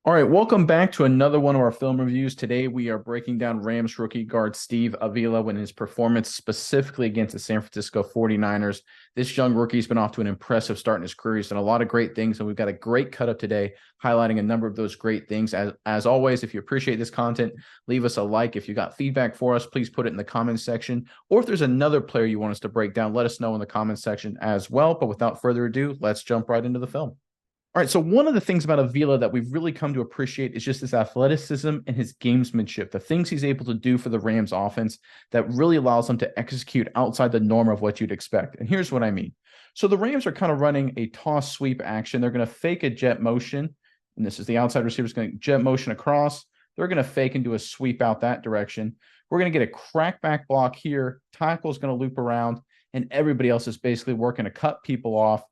All right, welcome back to another one of our film reviews. Today we are breaking down Rams rookie guard Steve Avila when his performance specifically against the San Francisco 49ers. This young rookie's been off to an impressive start in his career. He's done a lot of great things, and we've got a great cut up today highlighting a number of those great things. As always, if you appreciate this content, leave us a like. If you got feedback for us, please put it in the comments section. Or if there's another player you want us to break down, let us know in the comments section as well. But without further ado, let's jump right into the film. All right, so one of the things about Avila that we've really come to appreciate is just his athleticism and his gamesmanship, the things he's able to do for the Rams offense that really allows them to execute outside the norm of what you'd expect. And here's what I mean. So the Rams are kind of running a toss sweep action. They're going to fake a jet motion, and this is the outside receiver's going to jet motion across. They're going to fake and do a sweep out that direction. We're going to get a crackback block here. Tackle's going to loop around, and everybody else is basically working to cut people off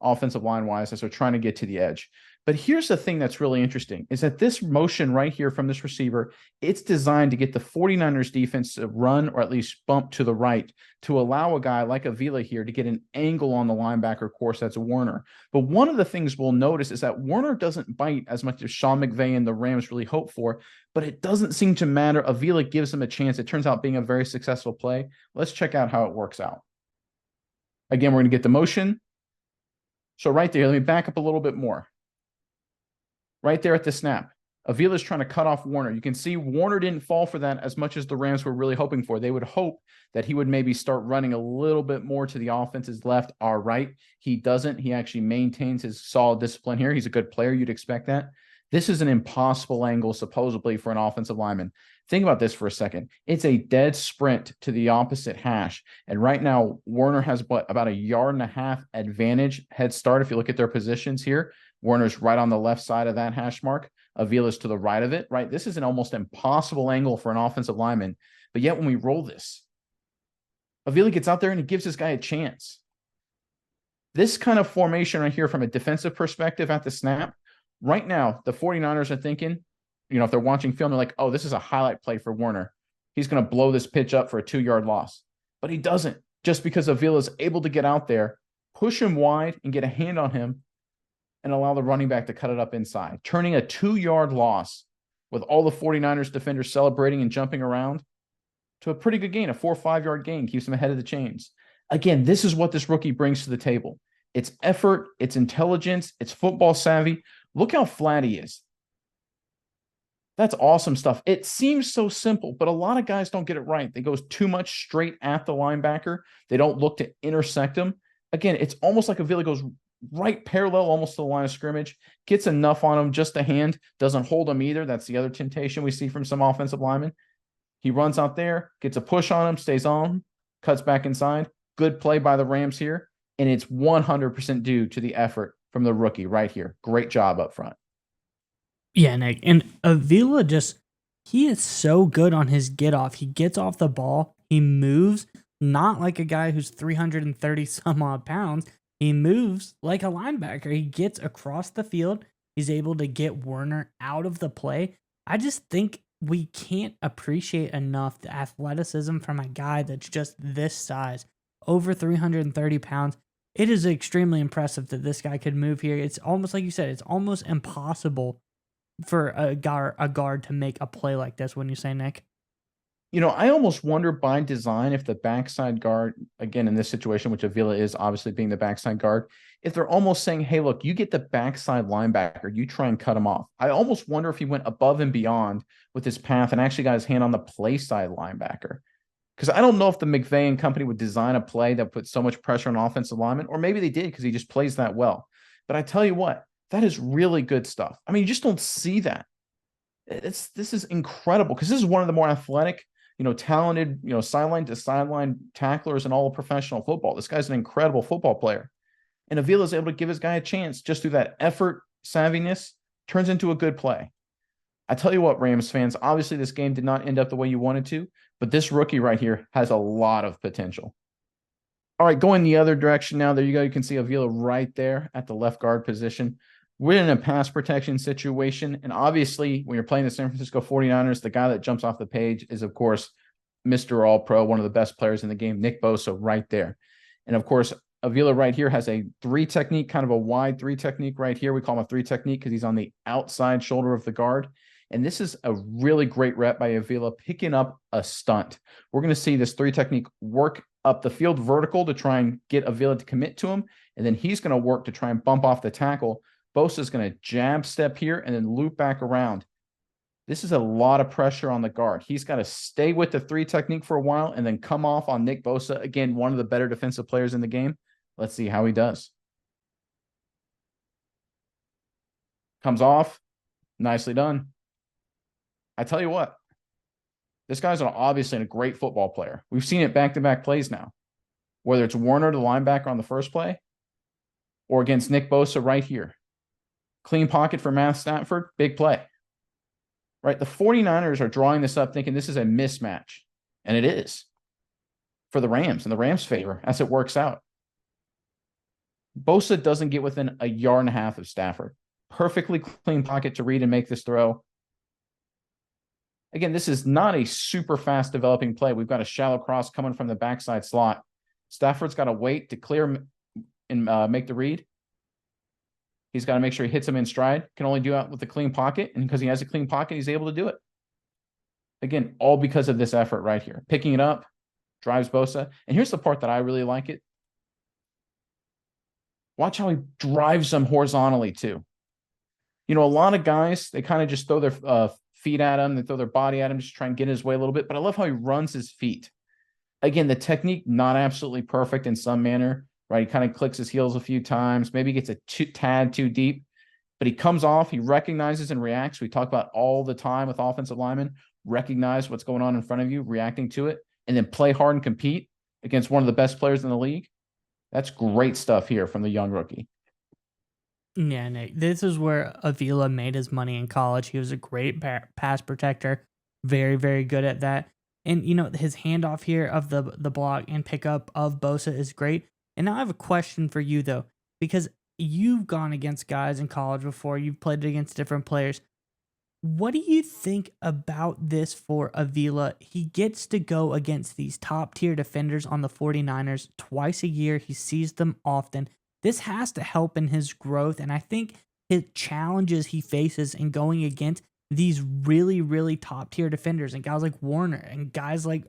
offensive line wise as they're trying to get to the edge. But here's the thing that's really interesting is that this motion right here from this receiver, it's designed to get the 49ers defense to run or at least bump to the right to allow a guy like Avila here to get an angle on the linebacker, of course, that's Warner. But one of the things we'll notice is that Warner doesn't bite as much as Sean McVay and the Rams really hope for, but it doesn't seem to matter. Avila gives him a chance. It turns out being a very successful play. Let's check out how it works out. Again, we're going to get the motion. So right there, let me back up a little bit more. Right there at the snap, Avila's trying to cut off Warner. You can see Warner didn't fall for that as much as the Rams were really hoping for. They would hope that he would maybe start running a little bit more to the offense's left or right. He doesn't. He actually maintains his solid discipline here. He's a good player. You'd expect that. This is an impossible angle, supposedly, for an offensive lineman. Think about this for a second. It's a dead sprint to the opposite hash. And right now, Warner has about a yard and a half advantage head start. If you look at their positions here, Warner's right on the left side of that hash mark. Avila's to the right of it, right? This is an almost impossible angle for an offensive lineman. But yet when we roll this, Avila gets out there and he gives this guy a chance. This kind of formation right here from a defensive perspective at the snap, right now, the 49ers are thinking, if they're watching film, they're like, oh, this is a highlight play for Warner. He's going to blow this pitch up for a 2-yard loss. But he doesn't, just because Avila is able to get out there, push him wide, and get a hand on him and allow the running back to cut it up inside, turning a 2-yard loss with all the 49ers defenders celebrating and jumping around to a pretty good gain, a 4 or 5-yard gain, keeps him ahead of the chains. Again, this is what this rookie brings to the table. It's effort, it's intelligence, it's football savvy. Look how flat he is. That's awesome stuff. It seems so simple, but a lot of guys don't get it right. They go too much straight at the linebacker. They don't look to intersect him. Again, it's almost like Avila goes right parallel almost to the line of scrimmage, gets enough on him, just a hand, doesn't hold him either. That's the other temptation we see from some offensive linemen. He runs out there, gets a push on him, stays on him, cuts back inside. Good play by the Rams here, and it's 100% due to the effort from the rookie right here. Great job up front. Yeah, Nick. And Avila he is so good on his get off. He gets off the ball. He moves not like a guy who's 330 some odd pounds. He moves like a linebacker. He gets across the field. He's able to get Warner out of the play. I just think we can't appreciate enough the athleticism from a guy that's just this size, over 330 pounds. It is extremely impressive that this guy could move here. It's almost like you said, it's almost impossible for a guard to make a play like this, wouldn't you say, Nick? I almost wonder by design if the backside guard, again, in this situation, which Avila is obviously being the backside guard, if they're almost saying, hey, look, you get the backside linebacker, you try and cut him off. I almost wonder if he went above and beyond with his path and actually got his hand on the play side linebacker. Because I don't know if the McVay and company would design a play that puts so much pressure on offensive linemen, or maybe they did because he just plays that well. But I tell you what, that is really good stuff. I mean, you just don't see that. This is incredible because this is one of the more athletic, talented, sideline to sideline tacklers in all of professional football. This guy's an incredible football player. And Avila is able to give his guy a chance just through that effort, savviness, turns into a good play. I tell you what, Rams fans, obviously this game did not end up the way you wanted to, but this rookie right here has a lot of potential. All right, going the other direction now. There you go. You can see Avila right there at the left guard position. We're in a pass protection situation, and obviously when you're playing the San Francisco 49ers, the guy that jumps off the page is, of course, Mr. All-Pro, one of the best players in the game, Nick Bosa, right there. And, of course, Avila right here has a 3 technique, kind of a wide 3 technique right here. We call him a 3 technique because he's on the outside shoulder of the guard. And this is a really great rep by Avila picking up a stunt. We're going to see this 3 technique work up the field vertical to try and get Avila to commit to him. And then he's going to work to try and bump off the tackle. Bosa's going to jab step here and then loop back around. This is a lot of pressure on the guard. He's got to stay with the 3 technique for a while and then come off on Nick Bosa. Again, one of the better defensive players in the game. Let's see how he does. Comes off. Nicely done. I tell you what, this guy's obviously a great football player. We've seen it back-to-back plays now, whether it's Warner, the linebacker on the first play, or against Nick Bosa right here. Clean pocket for Matt Stafford, big play. Right, the 49ers are drawing this up thinking this is a mismatch, and it is for the Rams, in the Rams' favor as it works out. Bosa doesn't get within a yard and a half of Stafford. Perfectly clean pocket to read and make this throw. Again, this is not a super fast developing play. We've got a shallow cross coming from the backside slot. Stafford's got to wait to clear and make the read. He's got to make sure he hits him in stride. Can only do it with a clean pocket. And because he has a clean pocket, he's able to do it. Again, all because of this effort right here. Picking it up, drives Bosa. And here's the part that I really like it. Watch how he drives them horizontally too. You know, a lot of guys, they kind of just throw their feet at him. They throw their body at him, just try and get his way a little bit. But I love how he runs his feet. Again, the technique, not absolutely perfect in some manner. Right, he kind of clicks his heels a few times, maybe gets a tad too deep, but he comes off, he recognizes and reacts. We talk about all the time with offensive linemen, recognize what's going on in front of you, reacting to it, and then play hard and compete against one of the best players in the league. That's great stuff here from the young rookie. Yeah, Nick, this is where Avila made his money in college. He was a great pass protector, very, very good at that. And, you know, his handoff here of the block and pickup of Bosa is great. And now I have a question for you, though, because you've gone against guys in college before. You've played against different players. What do you think about this for Avila? He gets to go against these top-tier defenders on the 49ers twice a year. He sees them often. This has to help in his growth, and I think his challenges he faces in going against these really, really top-tier defenders and guys like Warner and guys like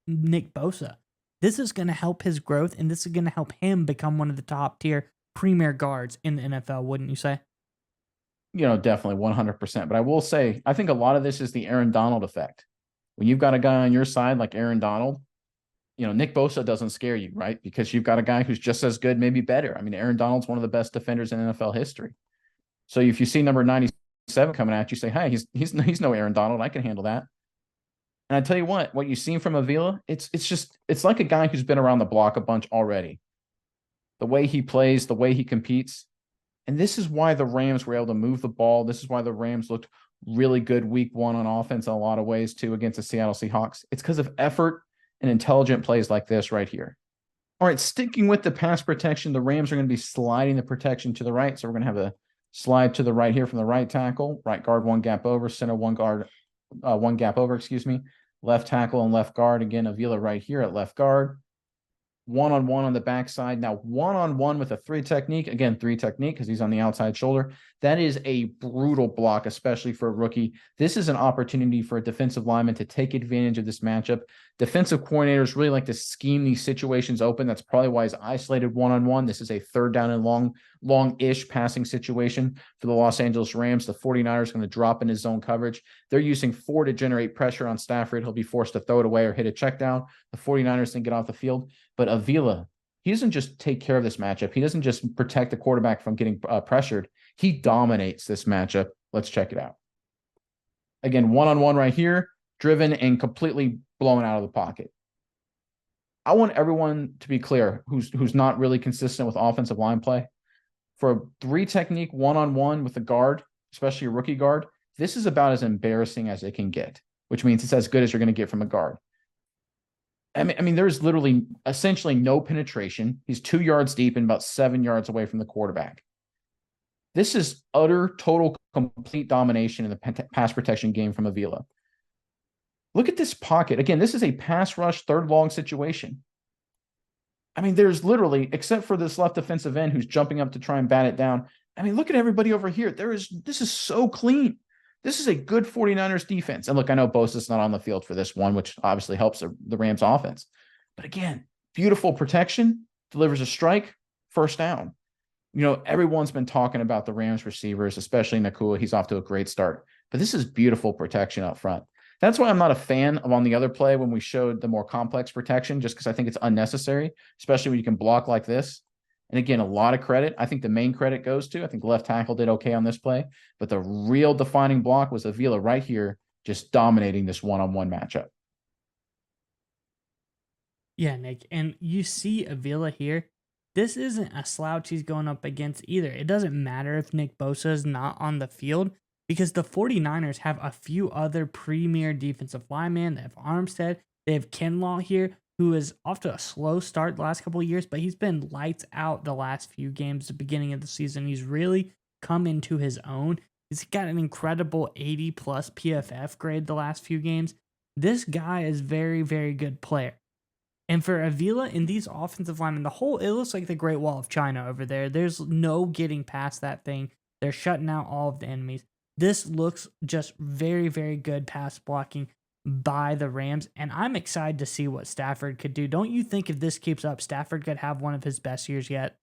Nick Bosa. This is going to help his growth, and this is going to help him become one of the top-tier premier guards in the NFL, wouldn't you say? You know, definitely 100%. But I will say, I think a lot of this is the Aaron Donald effect. When you've got a guy on your side like Aaron Donald, you know, Nick Bosa doesn't scare you, right? Because you've got a guy who's just as good, maybe better. I mean, Aaron Donald's one of the best defenders in NFL history. So if you see number 97 coming at you, say, hey, he's no Aaron Donald. I can handle that. And I tell you what you've seen from Avila, it's like a guy who's been around the block a bunch already. The way he plays, the way he competes. And this is why the Rams were able to move the ball. This is why the Rams looked really good week 1 on offense in a lot of ways too against the Seattle Seahawks. It's because of effort and intelligent plays like this right here. All right, sticking with the pass protection, the Rams are going to be sliding the protection to the right. So we're going to have a slide to the right here from the right tackle, right guard, one gap over, center, one gap over, left tackle and left guard. Again, Avila right here at left guard. One-on-one on the backside. Now, one-on-one with a 3 technique. Again, 3 technique because he's on the outside shoulder. That is a brutal block, especially for a rookie. This is an opportunity for a defensive lineman to take advantage of this matchup. Defensive coordinators really like to scheme these situations open. That's probably why he's isolated one-on-one. This is a 3rd down and long-ish passing situation for the Los Angeles Rams. The 49ers are going to drop in his zone coverage. They're using 4 to generate pressure on Stafford. He'll be forced to throw it away or hit a check down. The 49ers then get off the field. But Avila, he doesn't just take care of this matchup. He doesn't just protect the quarterback from getting pressured. He dominates this matchup. Let's check it out. Again, one-on-one right here, driven and completely blown out of the pocket. I want everyone to be clear who's not really consistent with offensive line play. For a 3 technique one-on-one with a guard, especially a rookie guard, this is about as embarrassing as it can get, which means it's as good as you're going to get from a guard. I mean, there's literally essentially no penetration. He's 2 yards deep and about 7 yards away from the quarterback. This is utter, total, complete domination in the pass protection game from Avila. Look at this pocket. Again, this is a pass rush, 3rd long situation. I mean, there's literally, except for this left defensive end who's jumping up to try and bat it down. I mean, look at everybody over here. This is so clean. This is a good 49ers defense. And look, I know Bosa's not on the field for this one, which obviously helps the Rams offense. But again, beautiful protection, delivers a strike, first down. Everyone's been talking about the Rams receivers, especially Nakua. He's off to a great start. But this is beautiful protection up front. That's why I'm not a fan of on the other play when we showed the more complex protection, just because I think it's unnecessary, especially when you can block like this. And again, a lot of credit. I think the main credit goes to, I think the left tackle did okay on this play, but the real defining block was Avila right here, just dominating this one-on-one matchup. Yeah, Nick. And you see Avila here. This isn't a slouch he's going up against either. It doesn't matter if Nick Bosa is not on the field because the 49ers have a few other premier defensive linemen. They have Armstead. They have Kinlaw here, who is off to a slow start the last couple of years, but he's been lights out the last few games, the beginning of the season. He's really come into his own. He's got an incredible 80 plus PFF grade the last few games. This guy is very, very good player. And for Avila in these offensive linemen, it looks like the Great Wall of China over there. There's no getting past that thing. They're shutting out all of the enemies. This looks just very, very good pass blocking by the Rams. And I'm excited to see what Stafford could do. Don't you think if this keeps up, Stafford could have one of his best years yet?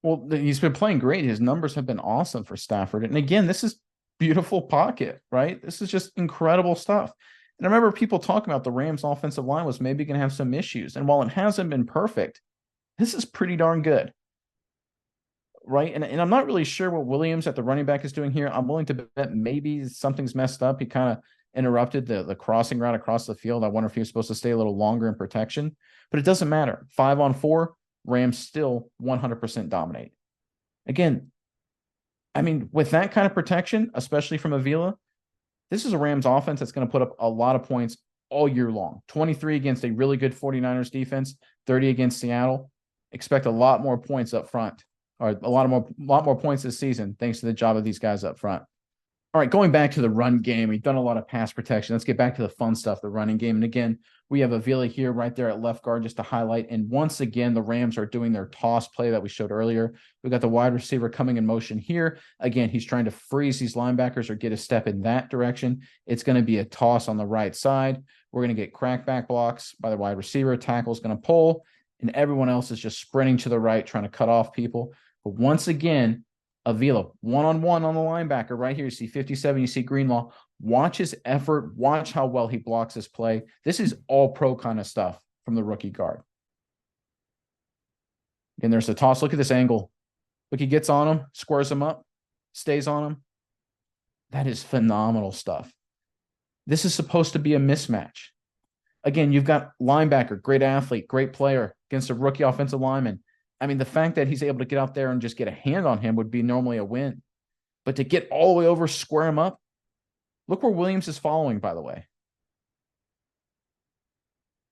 Well, he's been playing great. His numbers have been awesome for Stafford. And again, this is beautiful pocket, right? This is just incredible stuff. And I remember people talking about the Rams offensive line was maybe going to have some issues. And while it hasn't been perfect, this is pretty darn good. Right. And I'm not really sure what Williams at the running back is doing here. I'm willing to bet maybe something's messed up. He kind of interrupted the crossing route across the field. I wonder if he was supposed to stay a little longer in protection, but it doesn't matter. 5-on-4, Rams still 100% dominate. Again, I mean, with that kind of protection, especially from Avila, this is a Rams offense that's going to put up a lot of points all year long. 23 against a really good 49ers defense, 30 against Seattle. Expect a lot more points up front, or a lot more points this season, thanks to the job of these guys up front. All right, going back to the run game, we've done a lot of pass protection. Let's get back to the fun stuff, the running game. And again, we have Avila here right there at left guard just to highlight. And once again, the Rams are doing their toss play that we showed earlier. We got the wide receiver coming in motion here. Again, he's trying to freeze these linebackers or get a step in that direction. It's going to be a toss on the right side. We're going to get crackback blocks by the wide receiver. Tackle's going to pull, and everyone else is just sprinting to the right, trying to cut off people. But once again, Avila, one-on-one on the linebacker right here. You see 57, you see Greenlaw. Watch his effort. Watch how well he blocks his play. This is all pro kind of stuff from the rookie guard. Again, there's the toss. Look at this angle. Look, he gets on him, squares him up, stays on him. That is phenomenal stuff. This is supposed to be a mismatch. Again, you've got linebacker, great athlete, great player against a rookie offensive lineman. I mean, the fact that he's able to get out there and just get a hand on him would be normally a win. But to get all the way over, square him up, look where Williams is following, by the way.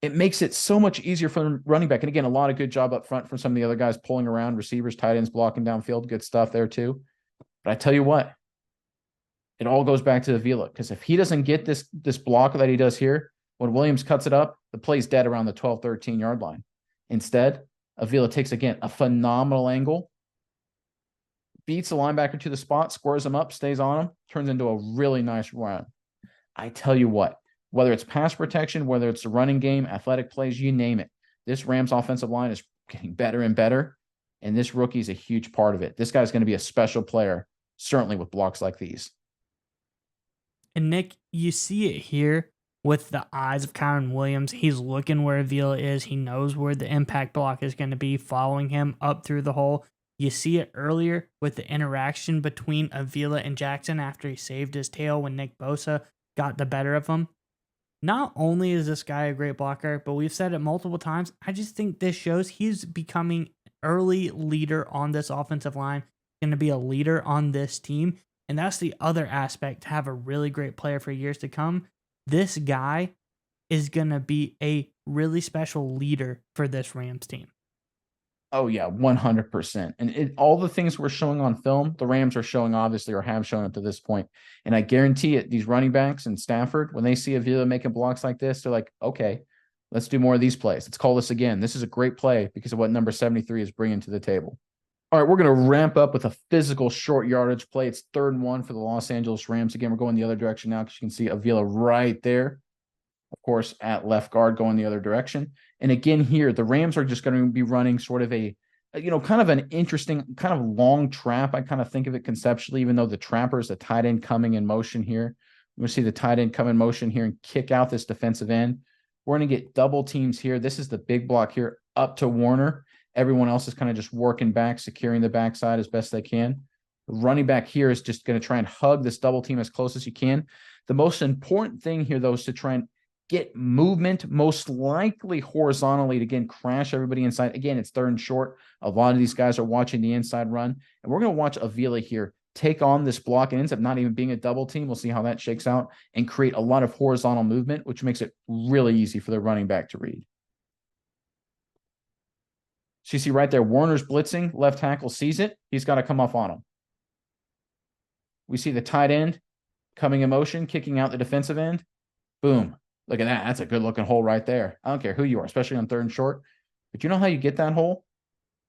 It makes it so much easier for the running back. And again, a lot of good job up front from some of the other guys pulling around, receivers, tight ends, blocking downfield, good stuff there too. But I tell you what, it all goes back to Avila, because if he doesn't get this block that he does here, when Williams cuts it up, the play's dead around the 12, 13-yard line. Instead, Avila takes, again, a phenomenal angle, beats the linebacker to the spot, squares him up, stays on him, turns into a really nice run. I tell you what, whether it's pass protection, whether it's the running game, athletic plays, you name it, this Rams offensive line is getting better and better, and this rookie is a huge part of it. This guy's going to be a special player, certainly with blocks like these. And Nick, you see it here with the eyes of Kyron Williams. He's looking where Avila is. He knows where the impact block is going to be, following him up through the hole. You see it earlier with the interaction between Avila and Jackson after he saved his tail when Nick Bosa got the better of him. Not only is this guy a great blocker, but we've said it multiple times. I just think this shows he's becoming early leader on this offensive line, going to be a leader on this team. And that's the other aspect, to have a really great player for years to come. This guy is going to be a really special leader for this Rams team. Oh, yeah, 100%. And all the things we're showing on film, the Rams are showing, obviously, or have shown up to this point. And I guarantee it, these running backs and Stafford, when they see Avila making blocks like this, they're like, okay, Let's do more of these plays. Let's call this again. This is a great play because of what number 73 is bringing to the table. All right, we're going to ramp up with a physical short yardage play. It's 3rd and 1 for the Los Angeles Rams. Again, we're going the other direction now because you can see Avila right there. Of course, at left guard going the other direction. And again here, the Rams are just going to be running sort of a, kind of an interesting, kind of long trap. I kind of think of it conceptually, even though the trapper is the tight end coming in motion here. We're going to see the tight end come in motion here and kick out this defensive end. We're going to get double teams here. This is the big block here up to Warner. Everyone else is kind of just working back, securing the backside as best they can. The running back here is just going to try and hug this double team as close as you can. The most important thing here, though, is to try and get movement, most likely horizontally, to again crash everybody inside. Again, it's 3rd and short. A lot of these guys are watching the inside run, and we're going to watch Avila here take on this block and ends up not even being a double team. We'll see how that shakes out and create a lot of horizontal movement, which makes it really easy for the running back to read. So you see right there, Warner's blitzing, left tackle sees it. He's got to come off on him. We see the tight end coming in motion, kicking out the defensive end. Boom. Look at that. That's a good looking hole right there. I don't care who you are, especially on 3rd and short. But you know how you get that hole?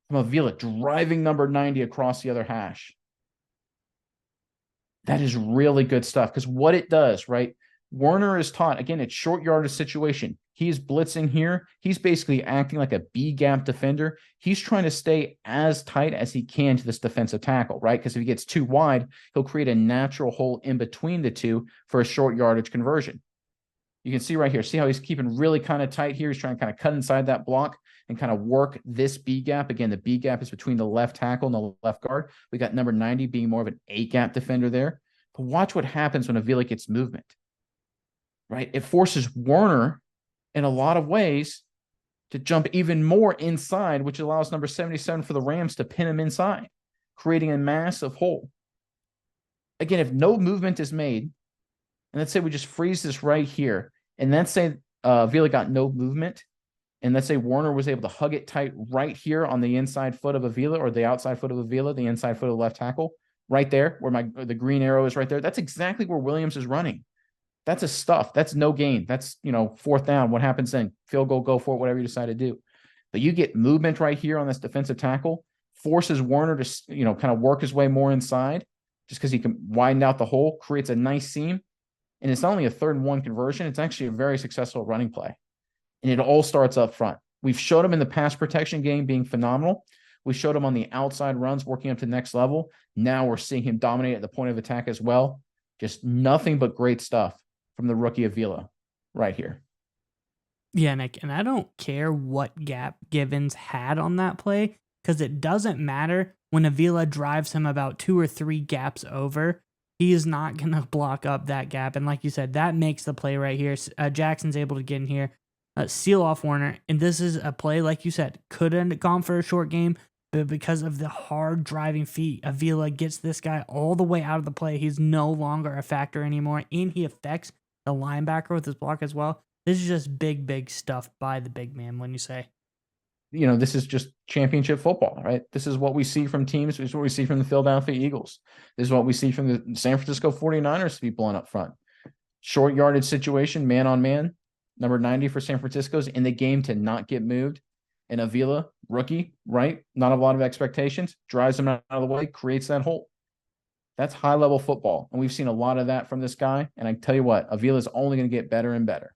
From Avila driving number 90 across the other hash. That is really good stuff because what it does, right? Warner is taught, again, it's short yardage situation. He's blitzing here. He's basically acting like a B gap defender. He's trying to stay as tight as he can to this defensive tackle, right? Because if he gets too wide, he'll create a natural hole in between the two for a short yardage conversion. You can see right here, see how he's keeping really kind of tight here. He's trying to kind of cut inside that block and kind of work this B gap. Again, the B gap is between the left tackle and the left guard. We got number 90 being more of an A gap defender there. But watch what happens when Avila gets movement, right? It forces Warner in a lot of ways to jump even more inside, which allows number 77 for the Rams to pin him inside, creating a massive hole. Again, if no movement is made, and let's say we just freeze this right here, and let's say Avila got no movement, and let's say Warner was able to hug it tight right here on the inside foot of Avila or the outside foot of Avila, the inside foot of the left tackle, right there where the green arrow is right there. That's exactly where Williams is running. That's a stuff. That's no gain. That's, 4th down. What happens then? Field goal, go for it, whatever you decide to do. But you get movement right here on this defensive tackle, forces Warner to, kind of work his way more inside just because he can widen out the hole, creates a nice seam. And it's not only a 3rd and 1 conversion, it's actually a very successful running play. And it all starts up front. We've showed him in the pass protection game being phenomenal. We showed him on the outside runs working up to the next level. Now we're seeing him dominate at the point of attack as well. Just nothing but great stuff from the rookie Avila right here. Yeah, Nick, and I don't care what gap Givens had on that play because it doesn't matter when Avila drives him about 2 or 3 gaps over. He is not going to block up that gap. And like you said, that makes the play right here. Jackson's able to get in here, seal off Warner. And this is a play, like you said, could have gone for a short game, but because of the hard driving feet, Avila gets this guy all the way out of the play. He's no longer a factor anymore, and he affects the linebacker with his block as well. This is just big, big stuff by the big man, when you say. This is just championship football, right? This is what we see from teams. This is what we see from the Philadelphia Eagles. This is what we see from the San Francisco 49ers to be blown up front. Short yardage situation, man on man. Number 90 for San Francisco's in the game to not get moved. And Avila, rookie, right? Not a lot of expectations. Drives him out of the way, creates that hole. That's high-level football. And we've seen a lot of that from this guy. And I tell you what, Avila is only going to get better and better.